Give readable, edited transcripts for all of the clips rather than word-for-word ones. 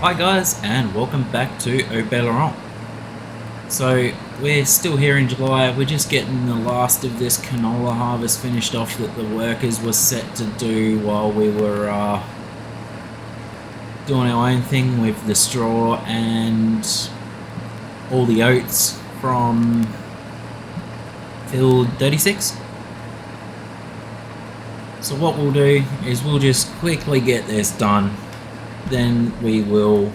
Hi guys, and welcome back to Haut Beyleron. So we're still here in July. We're just getting the last of this canola harvest finished off that the workers were set to do while we were doing our own thing with the straw and all the oats from field 36. So what we'll do is we'll just quickly get this done. Then we will...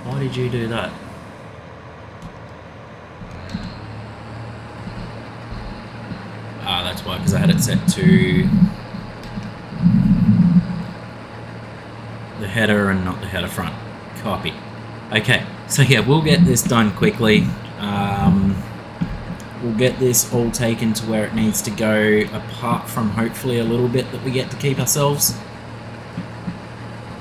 Why did you do that? Ah, that's why, because I had it set to the header and not the header front. Copy. Okay, so yeah, we'll get this done quickly. We'll get this all taken to where it needs to go, apart from hopefully a little bit that we get to keep ourselves.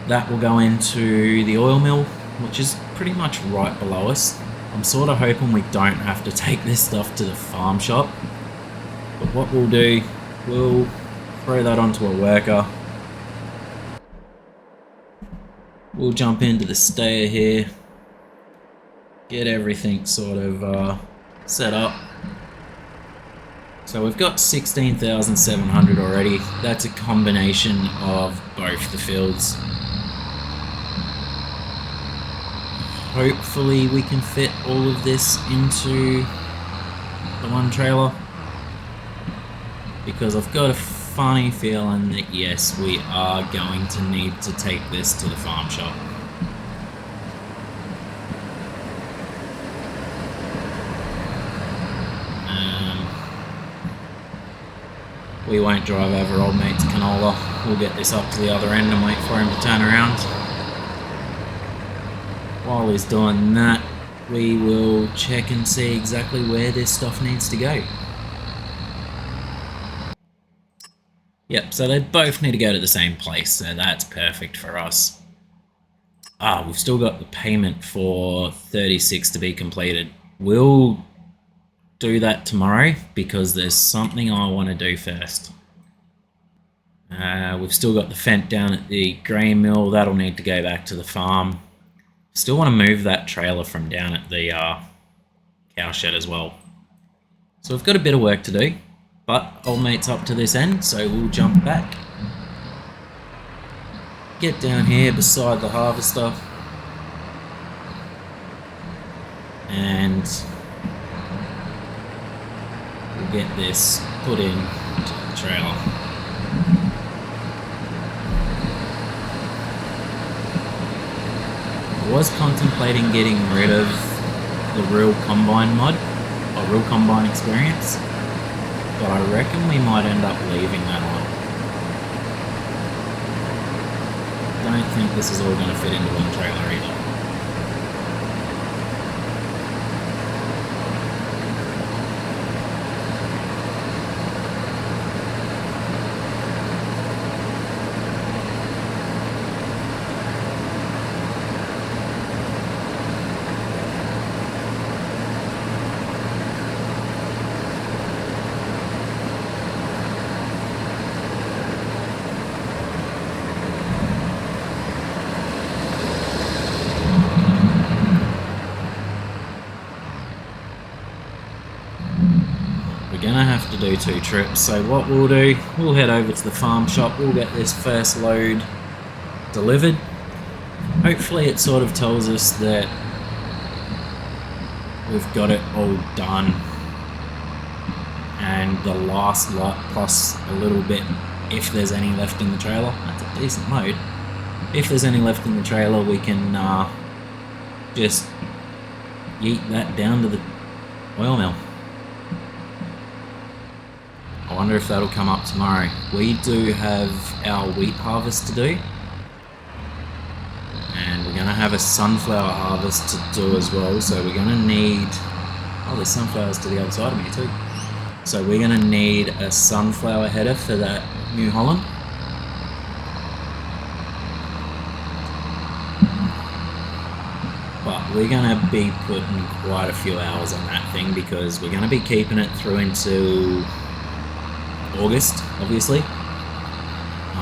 That will go into the oil mill, which is pretty much right below us. I'm sort of hoping we don't have to take this stuff to the farm shop. But what we'll do, we'll throw that onto a worker. We'll jump into the stayer here. Get everything sort of set up. So we've got 16,700 already. That's a combination of both the fields. Hopefully we can fit all of this into the one trailer, because I've got a funny feeling that yes, we are going to need to take this to the farm shop. We won't drive over old mate's canola. We'll get this up to the other end and wait for him to turn around. While he's doing that, we will check and see exactly where this stuff needs to go. Yep, so they both need to go to the same place, so that's perfect for us. We've still got the payment for 36 to be completed. We'll do that tomorrow because there's something I want to do first. We've still got the fent down at the grain mill. That'll need to go back to the farm. Still want to move that trailer from down at the cow shed as well. So we've got a bit of work to do, but old mate's up to this end, so we'll jump back. Get down here beside the harvester. And we'll get this put in to the trailer. I was contemplating getting rid of the real combine mod, or real combine experience, but I reckon we might end up leaving that on. I don't think this is all going to fit into one trailer either. Gonna have to do 2 trips, so what we'll do, we'll head over to the farm shop, we'll get this first load delivered. Hopefully it sort of tells us that we've got it all done, and the last lot plus a little bit if there's any left in the trailer. That's a decent load. If there's any left in the trailer, we can just yeet that down to the oil mill. I wonder if that'll come up tomorrow. We do have our wheat harvest to do, and we're going to have a sunflower harvest to do as well, so we're going to need... Oh, there's sunflowers to the other side of me too. So we're going to need a sunflower header for that New Holland. But we're going to be putting quite a few hours on that thing because we're going to be keeping it through into August, obviously.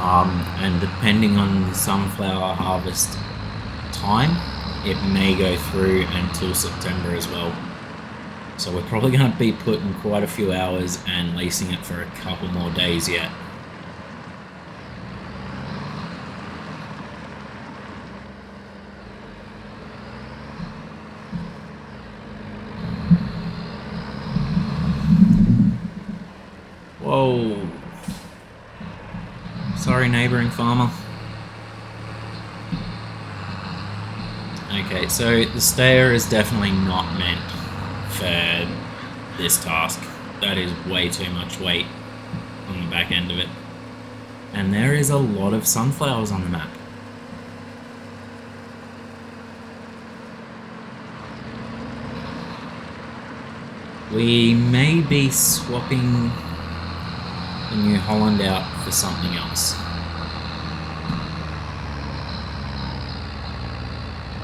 and depending on the sunflower harvest time, it may go through until September as well. So we're probably going to be putting quite a few hours and leasing it for a couple more days yet. Whoa. Sorry, neighbouring farmer. Okay, so the stayer is definitely not meant for this task. That is way too much weight on the back end of it. And there is a lot of sunflowers on the map. We may be swapping the New Holland out for something else.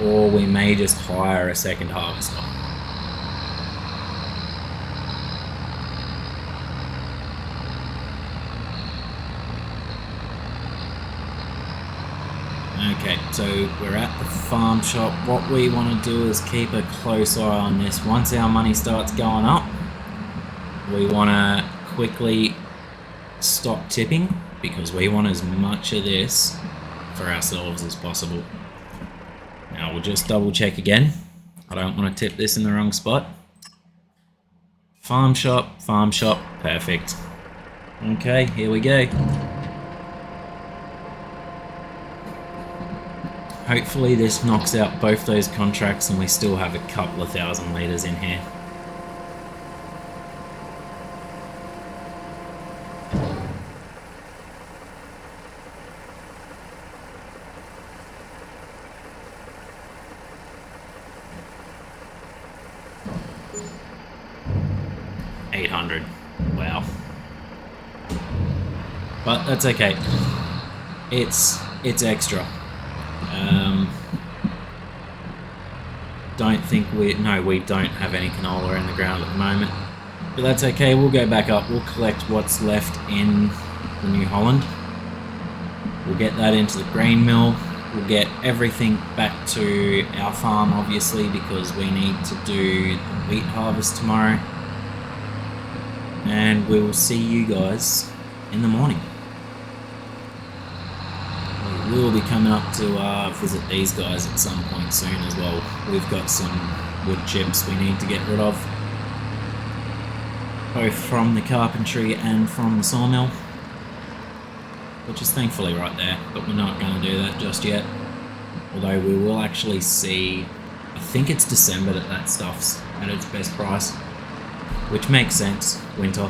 Or we may just hire a second harvester. Okay, so we're at the farm shop. What we want to do is keep a close eye on this. Once our money starts going up, we want to quickly stop tipping because we want as much of this for ourselves as possible. Now we'll just double check again. I don't want to tip this in the wrong spot. Farm shop, perfect. Okay, here we go. Hopefully this knocks out both those contracts and we still have a couple of 1,000 litres in here. Wow. But that's okay. It's extra. Don't think we don't have any canola in the ground at the moment. But that's okay, we'll go back up. We'll collect what's left in the New Holland. We'll get that into the grain mill. We'll get everything back to our farm, obviously, because we need to do the wheat harvest tomorrow. And we will see you guys in the morning. We will be coming up to visit these guys at some point soon as well. We've got some wood chips we need to get rid of, both from the carpentry and from the sawmill, which is thankfully right there, but we're not going to do that just yet. Although we will actually see, I think it's December that stuff's at its best price. Which makes sense, winter.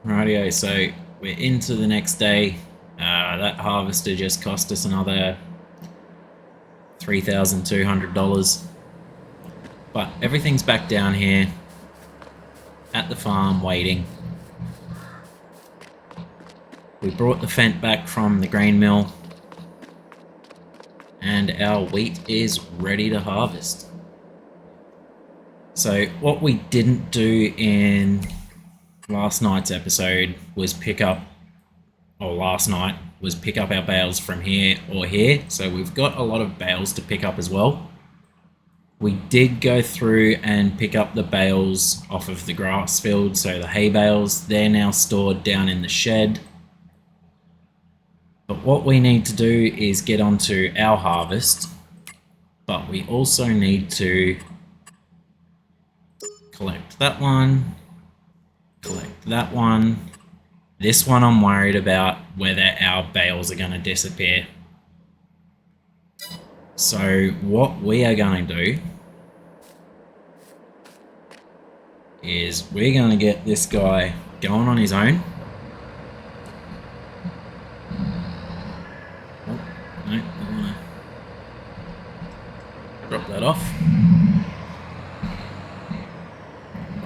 Rightio, so we're into the next day. That harvester just cost us another $3,200. But everything's back down here at the farm waiting. We brought the Fent back from the grain mill. And our wheat is ready to harvest. So what we didn't do in last night's episode was pick up our bales from here or here. So we've got a lot of bales to pick up as well. We did go through and pick up the bales off of the grass field, so the hay bales. They're now stored down in the shed. But what we need to do is get onto our harvest, but we also need to collect that one, collect that one. This one I'm worried about whether our bales are going to disappear. So what we are going to do is we're going to get this guy going on his own. No, I want to drop that off.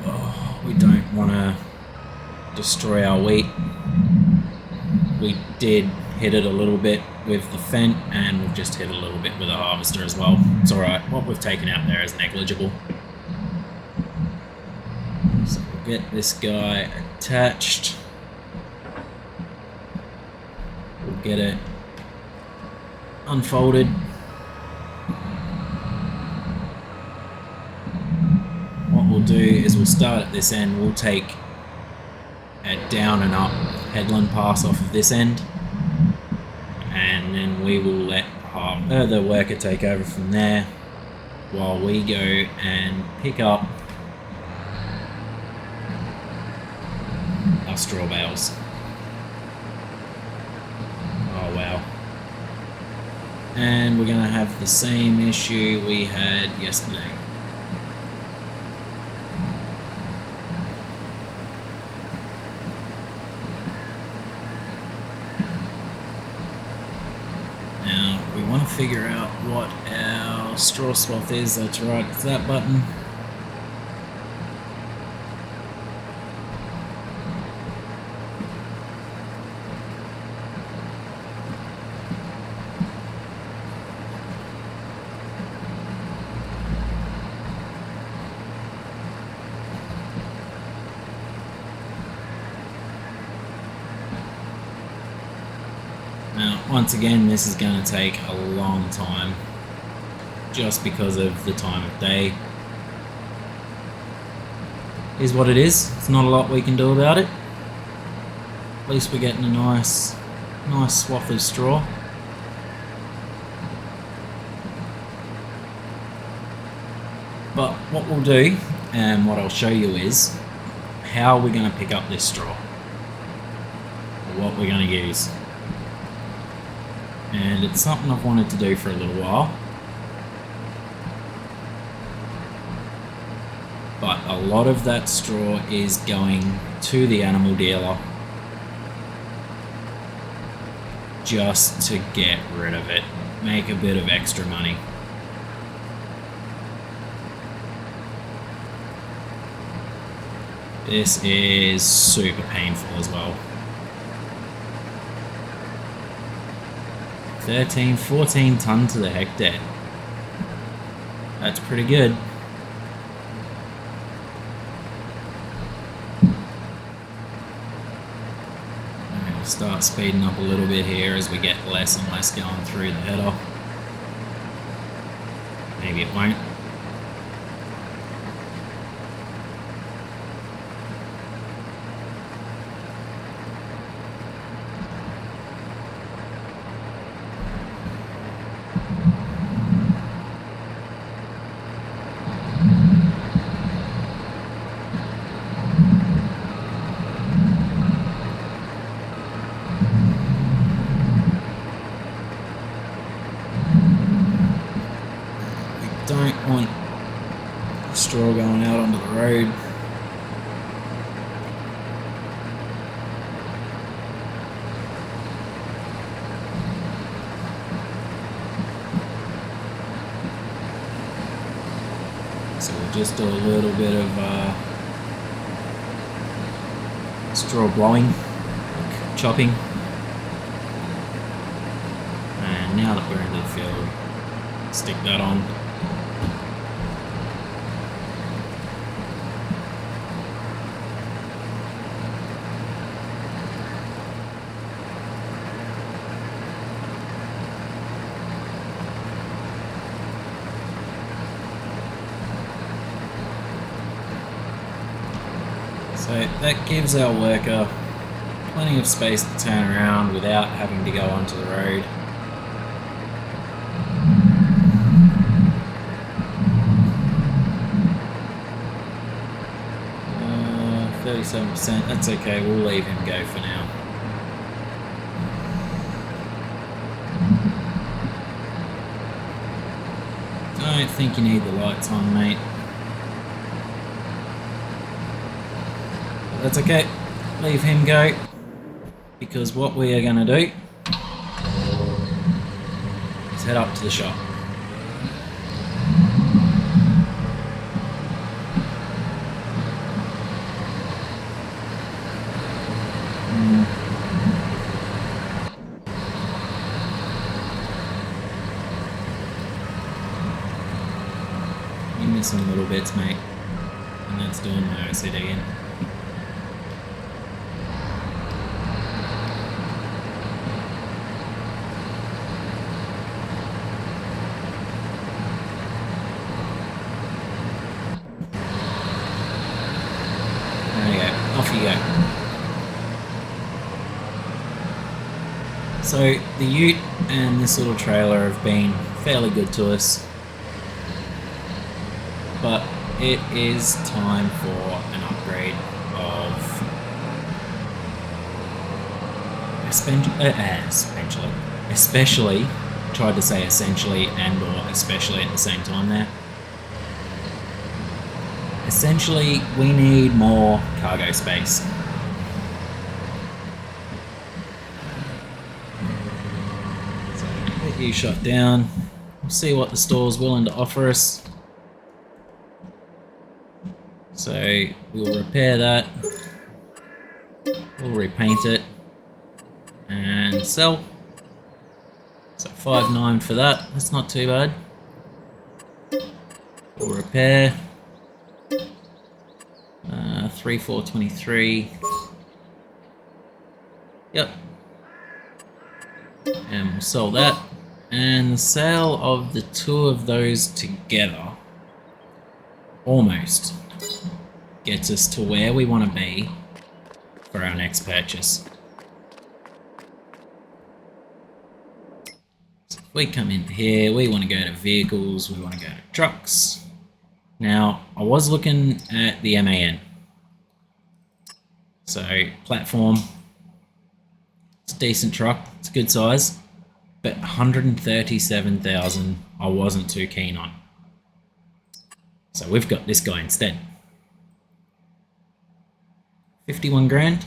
Oh, we don't want to destroy our wheat. We did hit it a little bit with the Fent, and we've just hit a little bit with a harvester as well. It's alright, what we've taken out there is negligible. Get this guy attached. We'll get it unfolded. What we'll do is we'll start at this end. We'll take a down and up headland pass off of this end, and then we will let the worker take over from there while we go and pick up our straw bales. Oh wow. And we're going to have the same issue we had yesterday. Now we want to figure out what our straw swath is. That's right, it's that button. Now, once again, this is going to take a long time, just because of the time of day. Is what it is. It's not a lot we can do about it. At least we're getting a nice swath of straw. But what we'll do, and what I'll show you, is how we're going to pick up this straw, or what we're going to use. And it's something I've wanted to do for a little while. But a lot of that straw is going to the animal dealer just to get rid of it, make a bit of extra money. This is super painful as well. 13, 14 ton to the hectare. That's pretty good. We'll start speeding up a little bit here as we get less and less going through the header. Maybe it won't. Don't want straw going out onto the road. So we'll just do a little bit of straw blowing, like chopping. And now that we're into the field, stick that on. So that gives our worker plenty of space to turn around without having to go onto the road. Uh, 37%, that's okay, we'll leave him go for now. Don't think you need the lights on, mate. That's okay, leave him go, because what we are going to do is head up to the shop. You're missing little bits, mate, and that's doing my OCD in. So the ute and this little trailer have been fairly good to us, but it is time for an upgrade of especially, tried to say essentially and or especially at the same time there. Essentially, we need more cargo space. So get you shut down. We'll see what the store's willing to offer us. So we'll repair that. We'll repaint it and sell. So 5.9 for that. That's not too bad. We'll repair. 3,423. Yep. And we'll sell that. And the sale of the two of those together almost gets us to where we want to be for our next purchase. So if we come in here, we want to go to vehicles, we want to go to trucks. Now, I was looking at the MAN. So, platform, it's a decent truck, it's a good size, but 137,000 I wasn't too keen on. So we've got this guy instead. 51 grand.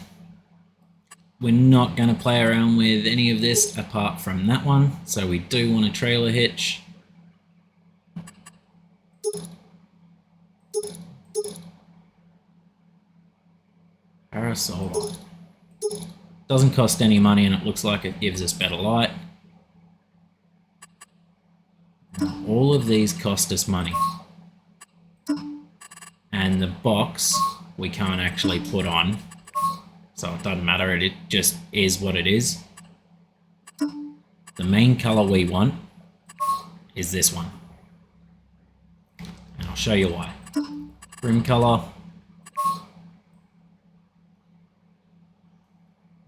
We're not going to play around with any of this apart from that one, so we do want a trailer hitch. Parasolar. Doesn't cost any money and it looks like it gives us better light. All of these cost us money. And the box we can't actually put on, so it doesn't matter, it just is what it is. The main color we want is this one. And I'll show you why. Rim color.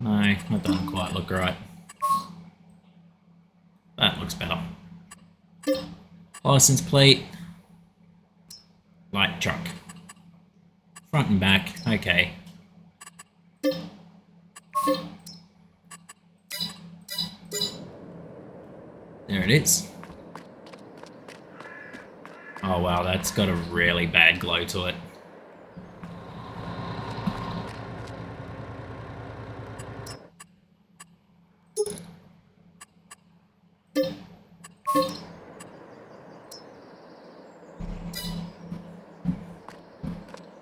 No, that doesn't quite look right. That looks better. License plate. Light truck. Front and back, okay. There it is. Oh wow, that's got a really bad glow to it.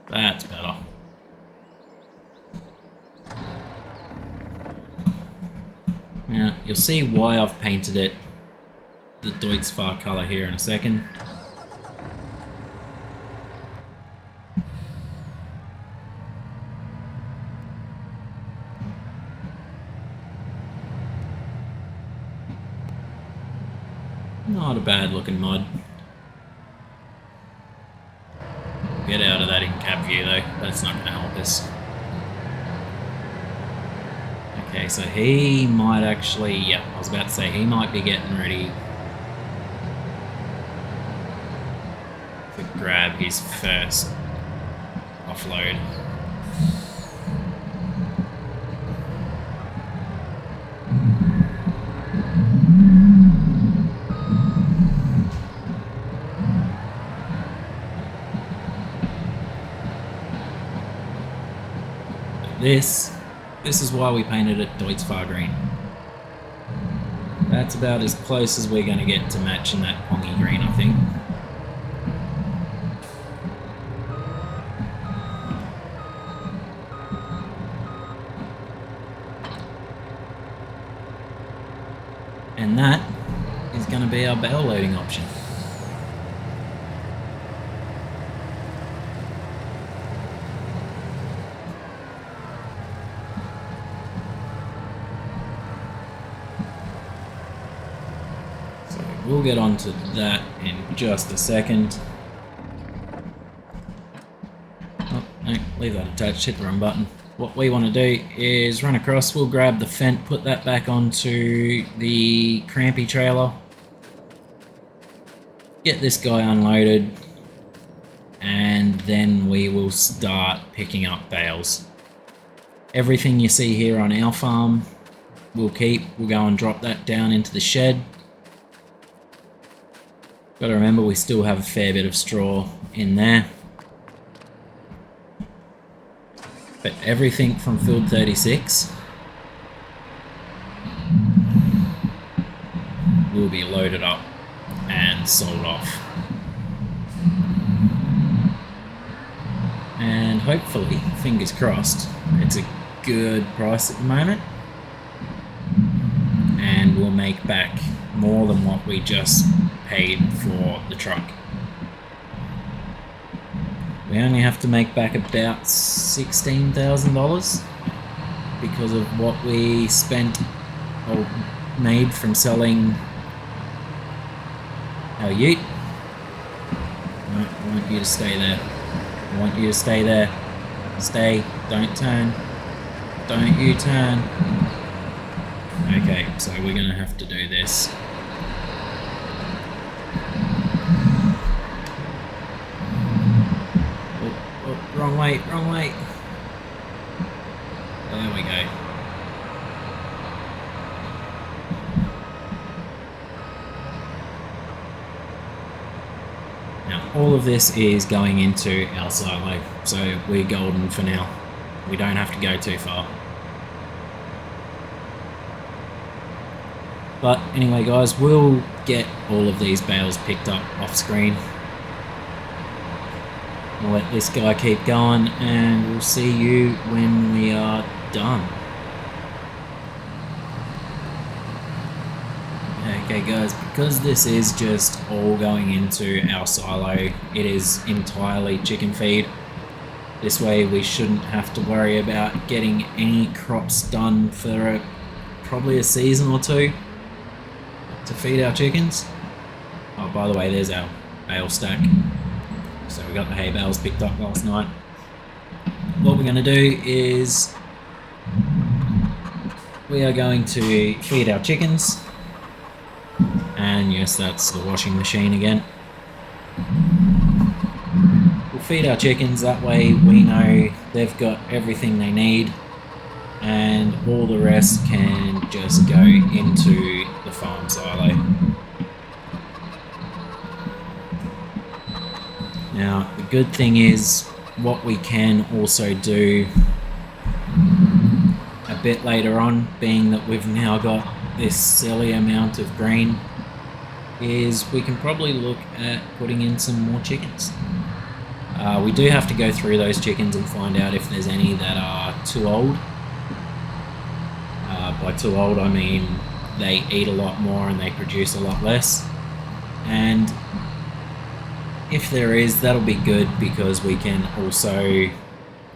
That's better. Now, you'll see why I've painted it the Deutz-Fahr colour here in a second. Not a bad looking mod. Get out of that in-cab view though, that's not going to help us. Okay, so he might actually, yeah, I was about to say, he might be getting ready to grab his first offload. This is why we painted it Deutz-Fahr green. That's about as close as we're going to get to matching that pongy green, I think. And that is going to be our bale loading option. We'll get onto that in just a second. Oh, no, leave that attached, hit the wrong button. what we want to do is run across, we'll grab the Fent, put that back onto the crampy trailer, get this guy unloaded, and then we will start picking up bales. Everything you see here on our farm we'll keep. We'll go and drop that down into the shed. Got to remember we still have a fair bit of straw in there. But everything from field 36 will be loaded up and sold off. And hopefully, fingers crossed, it's a good price at the moment. And we'll make back more than what we just paid for the truck. We only have to make back about $16,000 because of what we spent or made from selling our ute. No, I want you to stay there. I want you to stay there. Stay. Don't turn. Don't you turn. Okay, so we're going to have to do this. Wrong way, wrong way. There we go. Now, all of this is going into our silo, so we're golden for now. We don't have to go too far. But anyway, guys, we'll get all of these bales picked up off screen. We'll let this guy keep going and we'll see you when we are done. Okay guys, because this is just all going into our silo, it is entirely chicken feed. This way we shouldn't have to worry about getting any crops done for probably a season or two to feed our chickens. Oh, by the way, there's our bale stack. So we got the hay bales picked up last night. What we're going to do is we are going to feed our chickens. And yes, that's the washing machine again. We'll feed our chickens, that way we know they've got everything they need and all the rest can just go into the farm silo. Now, the good thing is, what we can also do a bit later on, being that we've now got this silly amount of grain, is we can probably look at putting in some more chickens. We do have to go through those chickens and find out if there's any that are too old. By too old, I mean they eat a lot more and they produce a lot less. And if there is, that'll be good because we can also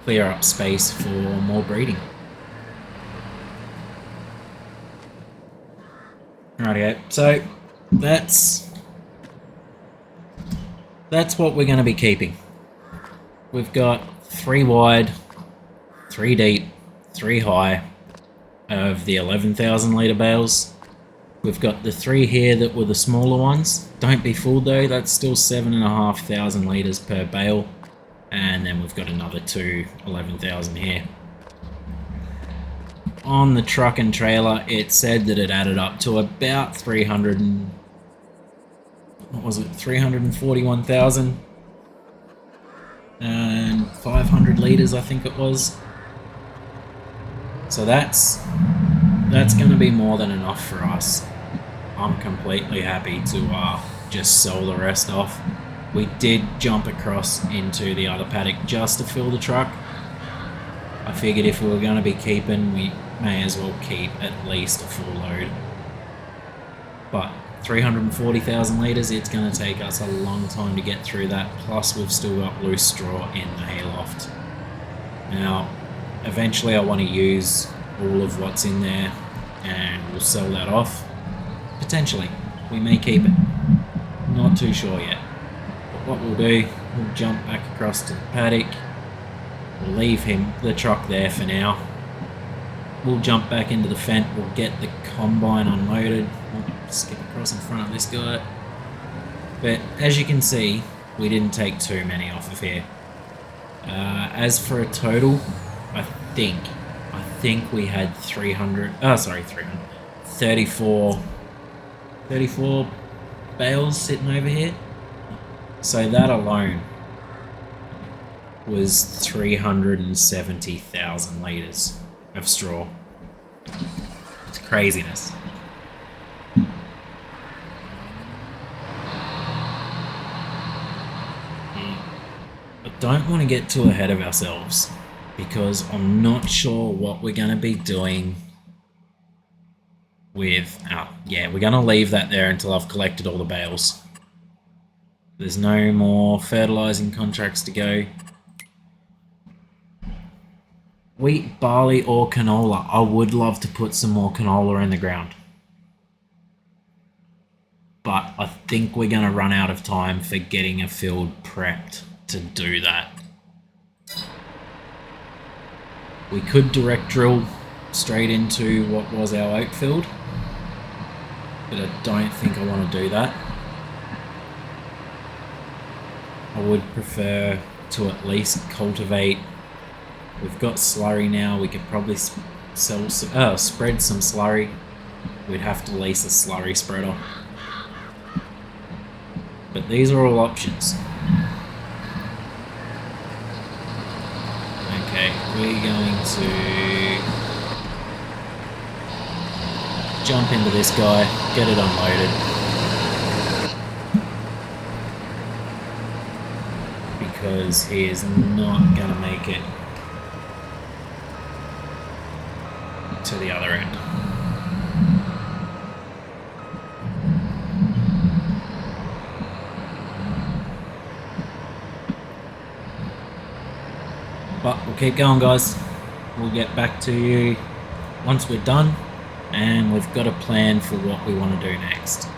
clear up space for more breeding. Rightio, so that's what we're going to be keeping. We've got 3 wide, 3 deep, 3 high of the 11,000 litre bales. We've got the 3 here that were the smaller ones. Don't be fooled though, that's still 7,500 litres per bale. And then we've got another 2 11,000 here. On the truck and trailer, it said that it added up to about 341,500 litres, I think it was. So that's going to be more than enough for us. I'm completely happy to just sell the rest off. We did jump across into the other paddock just to fill the truck. I figured if we were going to be keeping, we may as well keep at least a full load. But 340,000 litres, it's going to take us a long time to get through that, plus we've still got loose straw in the hayloft. Now, eventually I want to use all of what's in there and we'll sell that off. Potentially, we may keep it. Not too sure yet. But what we'll do, we'll jump back across to the paddock, We'll leave the truck there for now. We'll jump back into the fence. We'll get the combine unloaded. We'll skip across in front of this guy. But as you can see, we didn't take too many off of here. As for a total, I think we had 34 bales sitting over here. So that alone was 370,000 litres of straw. It's craziness. I don't want to get too ahead of ourselves because I'm not sure what we're going to be doing with... we're going to leave that there until I've collected all the bales. There's no more fertilising contracts to go. Wheat, barley or canola. I would love to put some more canola in the ground. But I think we're going to run out of time for getting a field prepped to do that. We could direct drill straight into what was our oat field, but I don't think I want to do that. I would prefer to at least cultivate. We've got slurry now. We could probably spread some slurry. We'd have to lease a slurry spreader. But these are all options. Okay, we're going to jump into this guy, get it unloaded. Because he is not going to make it to the other end. But we'll keep going, guys. We'll get back to you once we're done and we've got a plan for what we want to do next.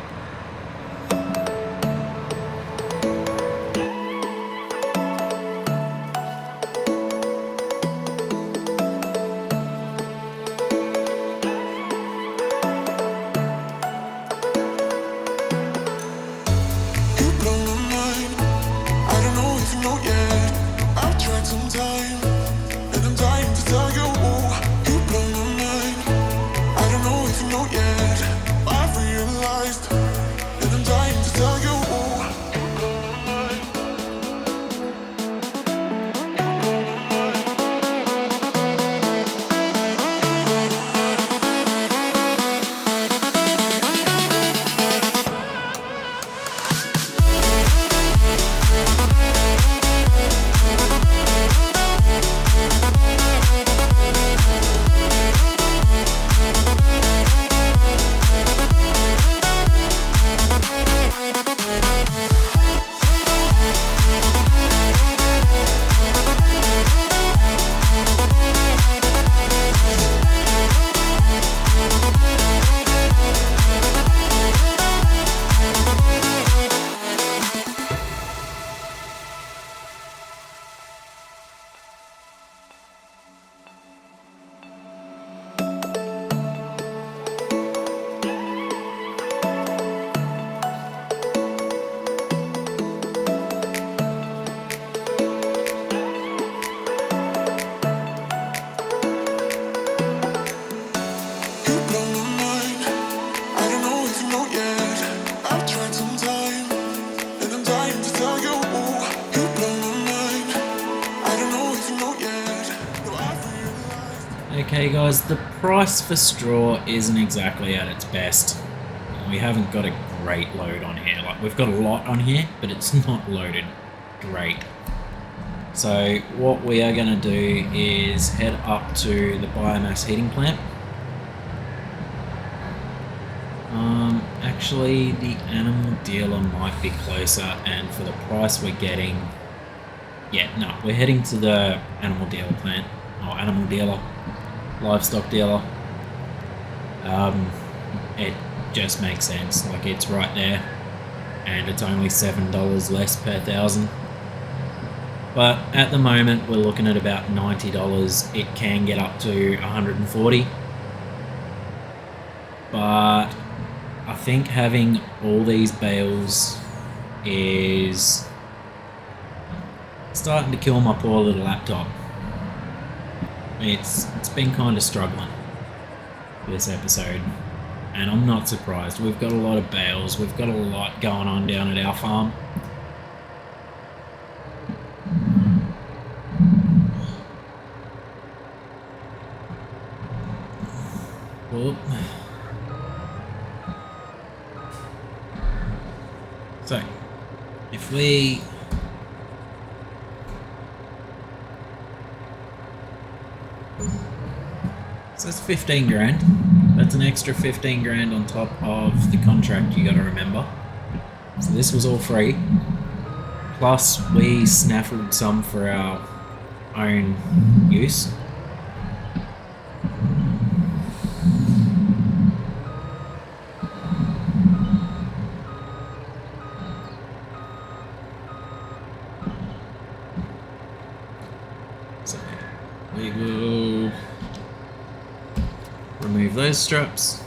Okay guys, the price for straw isn't exactly at its best. We haven't got a great load on here. Like, we've got a lot on here, but it's not loaded great. So what we are going to do is head up to the biomass heating plant. Actually, the animal dealer might be closer, and for the price we're getting... Yeah, no, we're heading to the animal dealer plant, or animal dealer, livestock dealer. It just makes sense, like it's right there, and it's only $7 less per 1,000. But at the moment, we're looking at about $90. It can get up to 140. But I think having all these bales is starting to kill my poor little laptop. It's been kind of struggling this episode, and I'm not surprised. We've got a lot of bales, we've got a lot going on down at our farm. Whoop. So, if we so that's 15 grand. That's an extra 15 grand on top of the contract, you gotta remember. So this was all free. Plus we snaffled some for our own use. So we will remove those straps.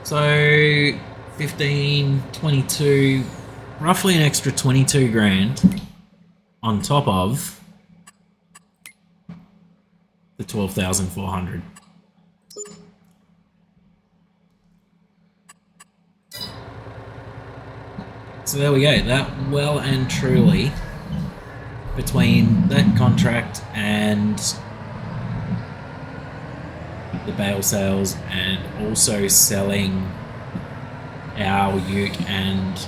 So 15, 22, roughly an extra 22 grand on top of the 12,400. So there we go. That well and truly, between that contract and the bale sales and also selling our ute and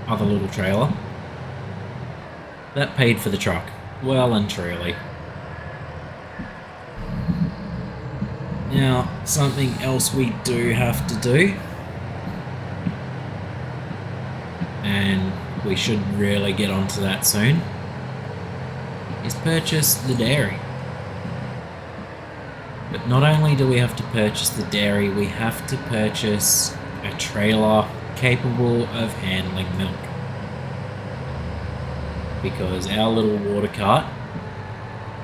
other little trailer, that paid for the truck, well and truly. Now, something else we do have to do, and we should really get onto that soon, is purchase the dairy. But not only do we have to purchase the dairy, we have to purchase a trailer capable of handling milk. Because our little water cart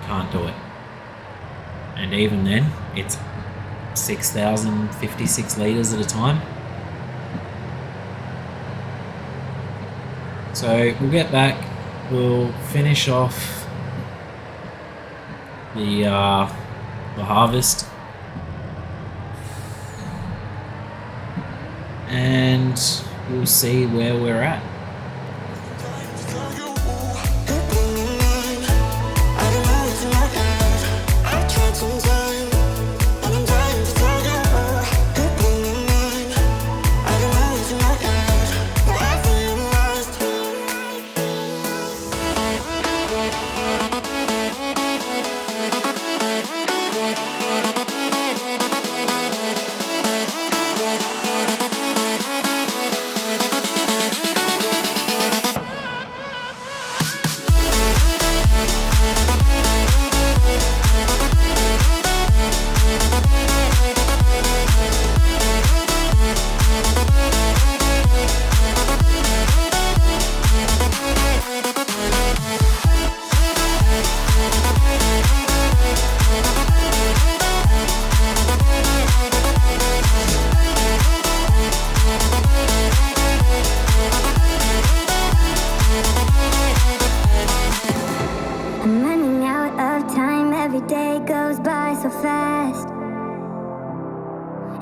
can't do it. And even then, it's 6,056 litres at a time. So we'll get back, we'll finish off the harvest, and we'll see where we're at.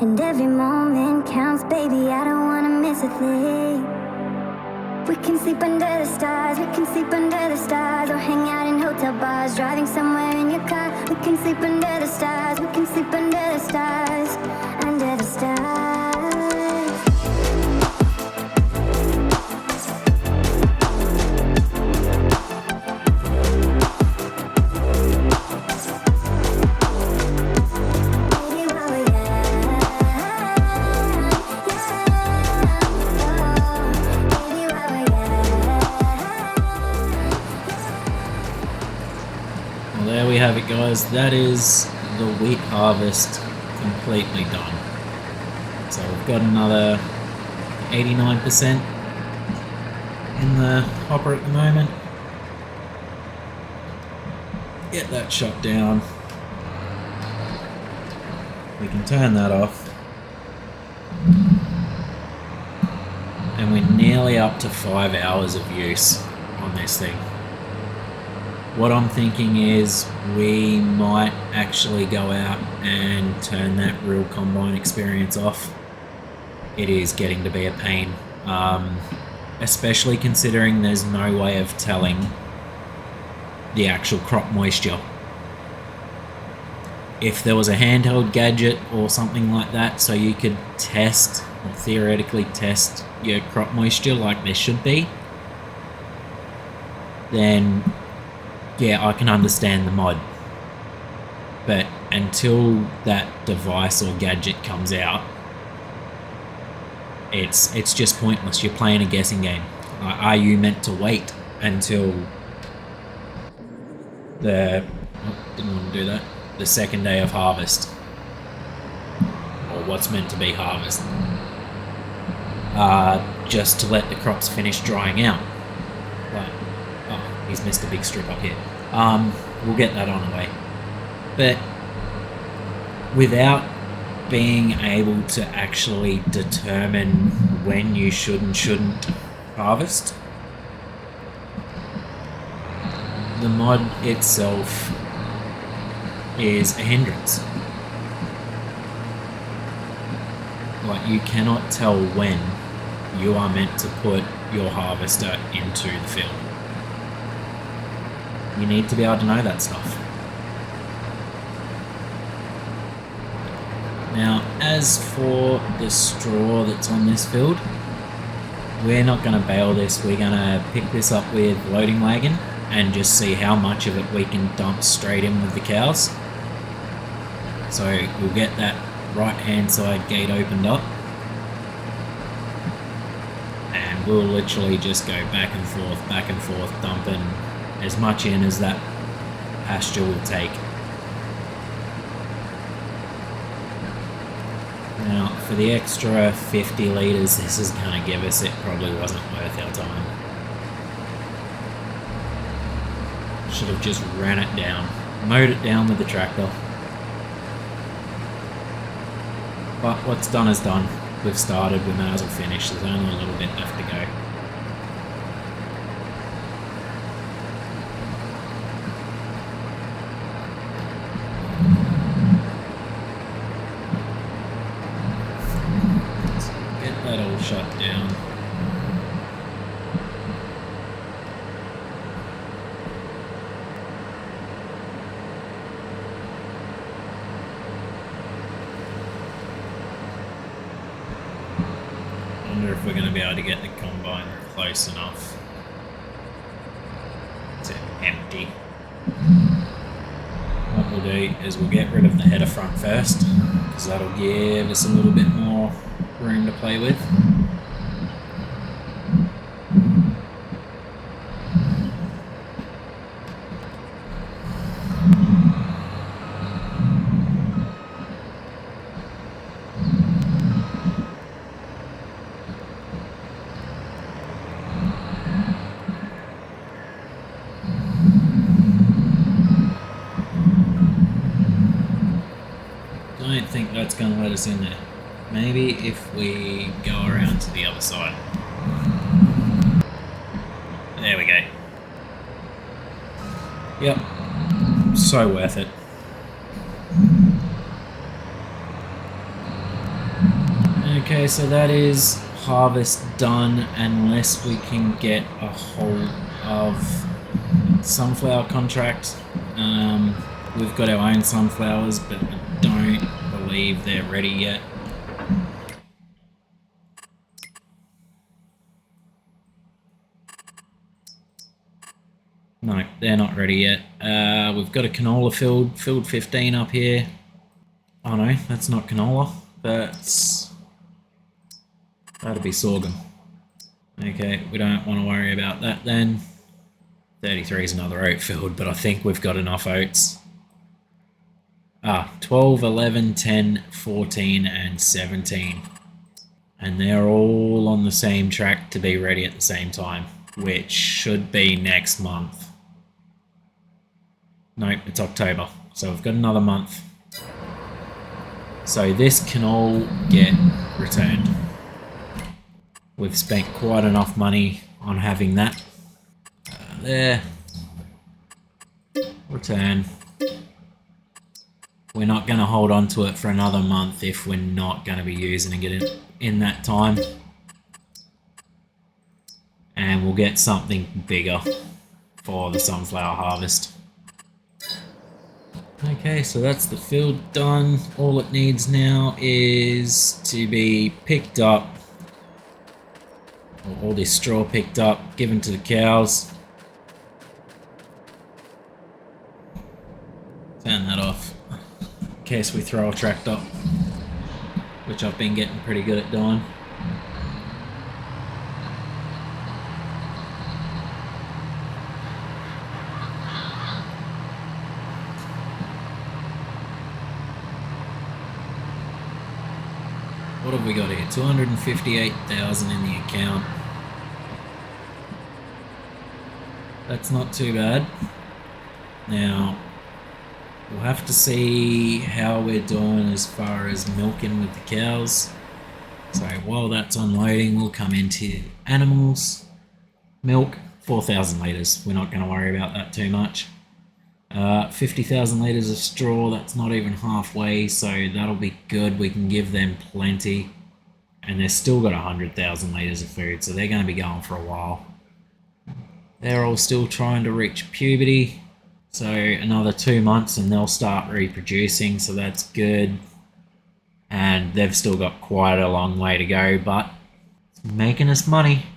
And every moment counts, baby, I don't wanna miss a thing. We can sleep under the stars, we can sleep under the stars, or hang out in hotel bars, driving somewhere in your car. We can sleep under the stars, we can sleep under the stars, under the stars. There we have it, guys. That is the wheat harvest completely done. So we've got another 89% in the hopper at the moment. Get that shut down. We can turn that off. And we're nearly up to 5 hours of use on this thing. What I'm thinking is we might actually go out and turn that real combine experience off. It is getting to be a pain, especially considering there's no way of telling the actual crop moisture. If there was a handheld gadget or something like that, so you could test or theoretically test your crop moisture like there should be, then yeah, I can understand the mod. But until that device or gadget comes out, it's just pointless. You're playing a guessing game. Are you meant to wait until the didn't want to do that, the second day of harvest, or what's meant to be harvest, just to let the crops finish drying out? Like, oh, he's missed a big strip up here. We'll get that on the way. But without being able to actually determine when you should and shouldn't harvest, the mod itself is a hindrance. Like, you cannot tell when you are meant to put your harvester into the field. You need to be able to know that stuff. Now, as for the straw that's on this field, we're not going to bale this. We're going to pick this up with loading wagon and just see how much of it we can dump straight in with the cows. So we'll get that right hand side gate opened up, and we'll literally just go back and forth, dumping as much in as that pasture will take. Now, for the extra 50 litres this is going to give us, it probably wasn't worth our time. Should have just ran it down, mowed it down with the tractor. But what's done is done. We've started, we may as well finish. There's only a little bit left to go. Get that all shut down. If we're going to be able to get the combine close enough to empty. What we'll do is we'll get rid of the header front first, because that'll give us a little bit more room to play with. I don't think that's going to let us in there. Maybe if we go around to the other side. There we go. Yep. So worth it. Okay, so that is harvest done, unless we can get a hold of sunflower contract. We've got our own sunflowers, but I don't believe they're ready yet. No, they're not ready yet. We've got a canola field 15 up here. Oh no, that's not canola. That'll be sorghum. Okay, we don't want to worry about that then. 33 is another oat field, but I think we've got enough oats. 12, 11, 10, 14, and 17. And they're all on the same track to be ready at the same time. which should be next month. Nope, it's October. So we've got another month. So this can all get returned. We've spent quite enough money on having that. There. Return. We're not going to hold on to it for another month if we're not going to be using it in that time. And we'll get something bigger for the sunflower harvest. Okay, so that's the field done. All it needs now is to be picked up. All this straw picked up, given to the cows. Turn that off in case we throw a tractor, which I've been getting pretty good at doing. What have we got here? 258,000 in the account. That's not too bad. Now, we'll have to see how we're doing as far as milking with the cows. So while that's unloading, we'll come into animals. Milk, 4,000 litres. We're not going to worry about that too much. 50,000 litres of straw, that's not even halfway, so that'll be good. We can give them plenty. And they've still got 100,000 litres of food, so they're going to be going for a while. They're all still trying to reach puberty. So another 2 months and they'll start reproducing, so that's good. And they've still got quite a long way to go, but it's making us money.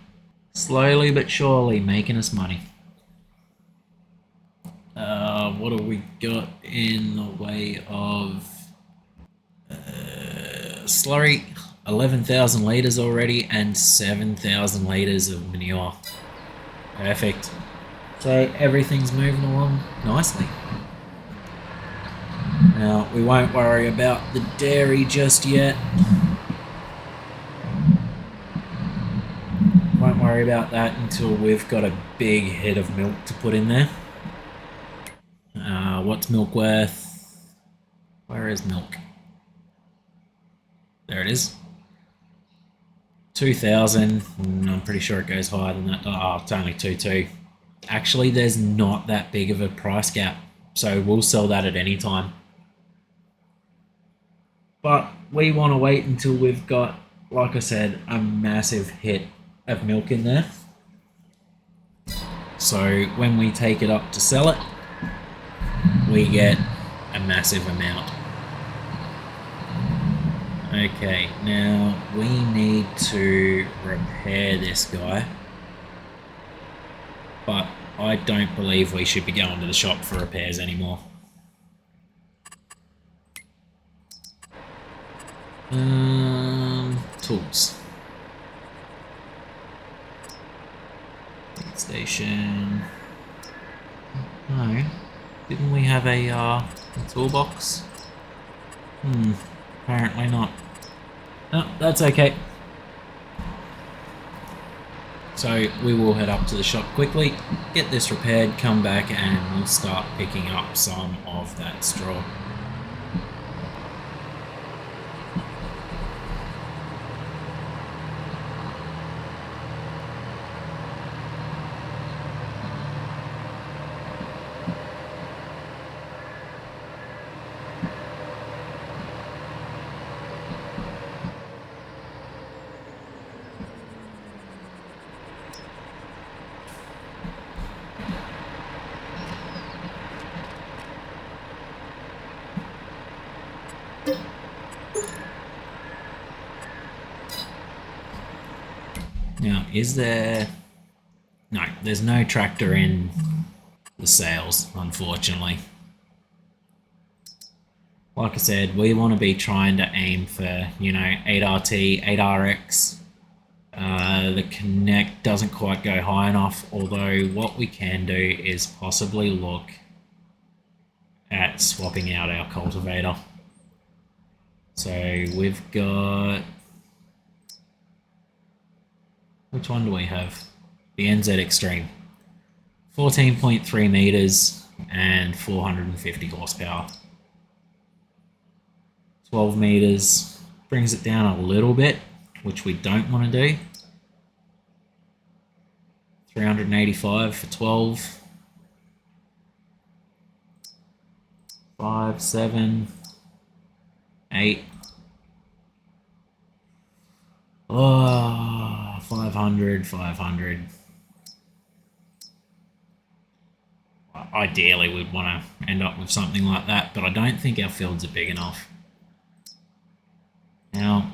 Slowly but surely making us money. What have we got in the way of slurry? 11,000 litres already and 7,000 litres of manure. Perfect. So everything's moving along nicely. Now, we won't worry about the dairy just yet. Won't worry about that until we've got a big head of milk to put in there. What's milk worth? Where is milk? There it is. 2,000. I'm pretty sure it goes higher than that. Oh, it's only 2.2. Actually, there's not that big of a price gap, so we'll sell that at any time. But we want to wait until we've got, like I said, a massive hit of milk in there. So when we take it up to sell it, we get a massive amount. Okay, now we need to repair this guy. But I don't believe we should be going to the shop for repairs anymore. Tools. Station. No. Didn't we have a toolbox? Apparently not. No, that's okay. So we will head up to the shop quickly, get this repaired, come back and we'll start picking up some of that straw. Now, is there... No, there's no tractor in the sales, unfortunately. Like I said, we want to be trying to aim for, you know, 8RT, 8RX. The Connect doesn't quite go high enough, although what we can do is possibly look at swapping out our cultivator. So we've got... Which one do we have? the NZ Extreme. 14.3 meters and 450 horsepower. 12 meters brings it down a little bit, which we don't want to do. 385 for 12. 5, 7, 8. Oh, 500, 500. Ideally, we'd want to end up with something like that, but I don't think our fields are big enough. Now,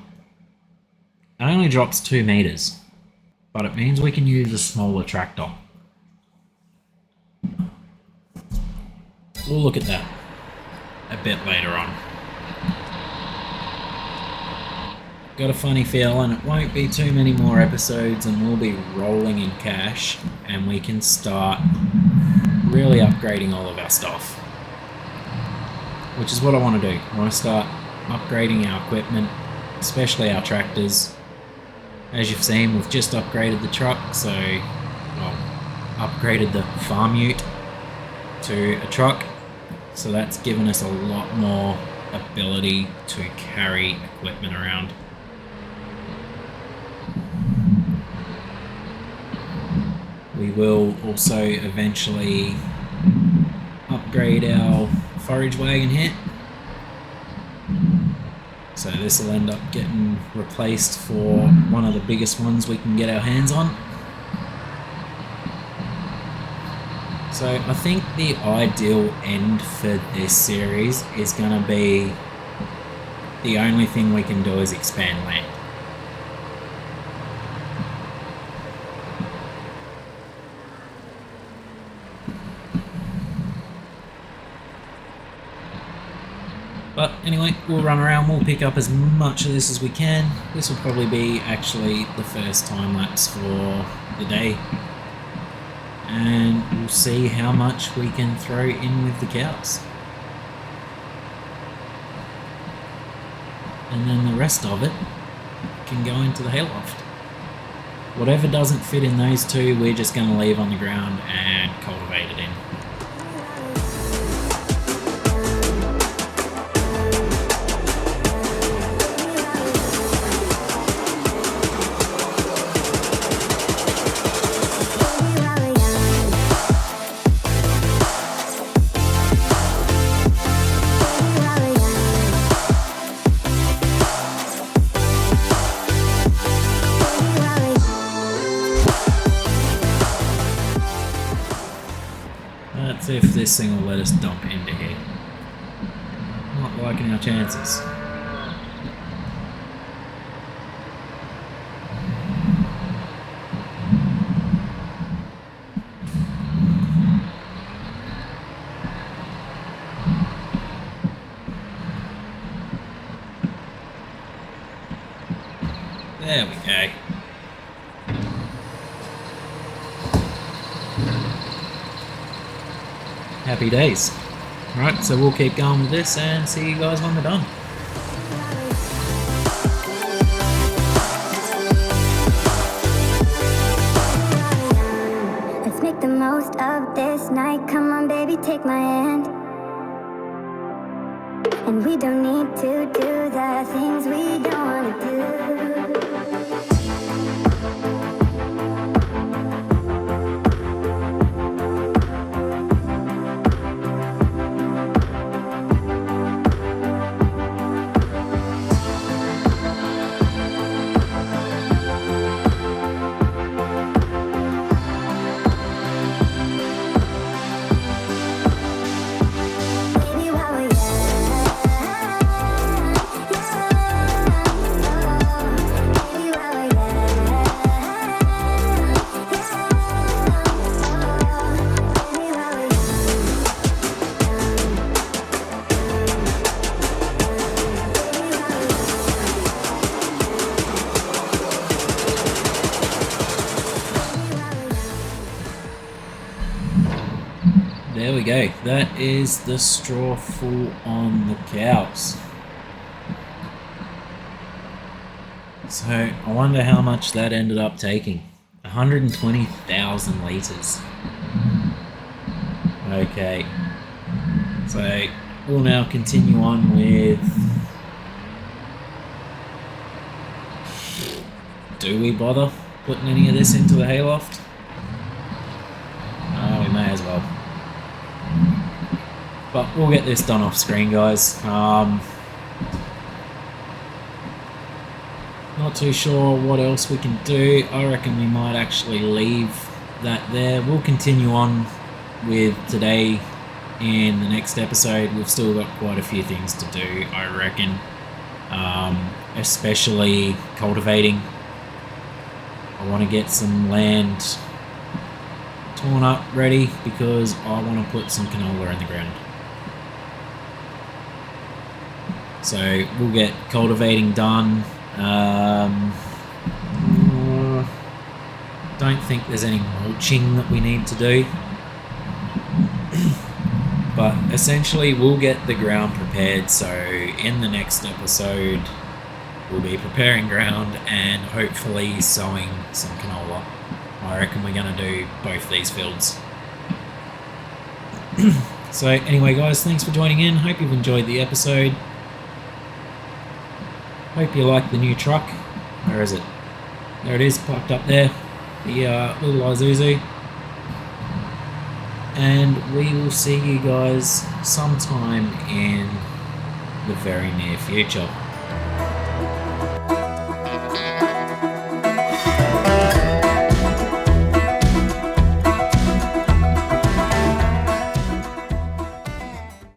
it only drops 2 meters, but it means we can use a smaller tractor. We'll look at that a bit later on. Got a funny feeling it won't be too many more episodes and we'll be rolling in cash and we can start really upgrading all of our stuff, which is what I want to do. I want to start upgrading our equipment, especially our tractors. As you've seen, we've just upgraded the truck, so upgraded the farm ute to a truck, so that's given us a lot more ability to carry equipment around. We will also eventually upgrade our forage wagon here. So this will end up getting replaced for one of the biggest ones we can get our hands on. So I think the ideal end for this series is going to be the only thing we can do is expand land. But anyway, we'll run around, we'll pick up as much of this as we can. This will probably be actually the first time lapse for the day. And we'll see how much we can throw in with the cows. And then the rest of it can go into the hayloft. Whatever doesn't fit in those two, we're just going to leave on the ground and cultivate it in. Let's see if this thing will let us dump into here. Not liking our chances. There we go. Happy days. Right, so we'll keep going with this and see you guys when we're done. Let's make the most of this night. Come on, baby, take my hand. And we don't need to do the things we don't want to do. There we go. That is the straw full on the cows. So I wonder how much that ended up taking. 120,000 litres. Okay. So we'll now continue on with... Do we bother putting any of this into the hayloft? Oh, we may as well. But we'll get this done off screen, guys. Not too sure what else we can do. I reckon we might actually leave that there. We'll continue on with today in the next episode. We've still got quite a few things to do, I reckon. Especially cultivating. I want to get some land torn up, ready, because I want to put some canola in the ground. So we'll get cultivating done. Don't think there's any mulching that we need to do. But essentially we'll get the ground prepared, so in the next episode we'll be preparing ground and hopefully sowing some canola. I reckon we're going to do both these fields. So anyway guys, thanks for joining in. Hope you've enjoyed the episode. Hope you like the new truck. Where is it? There it is, parked up there. The little Isuzu. And we will see you guys sometime in the very near future.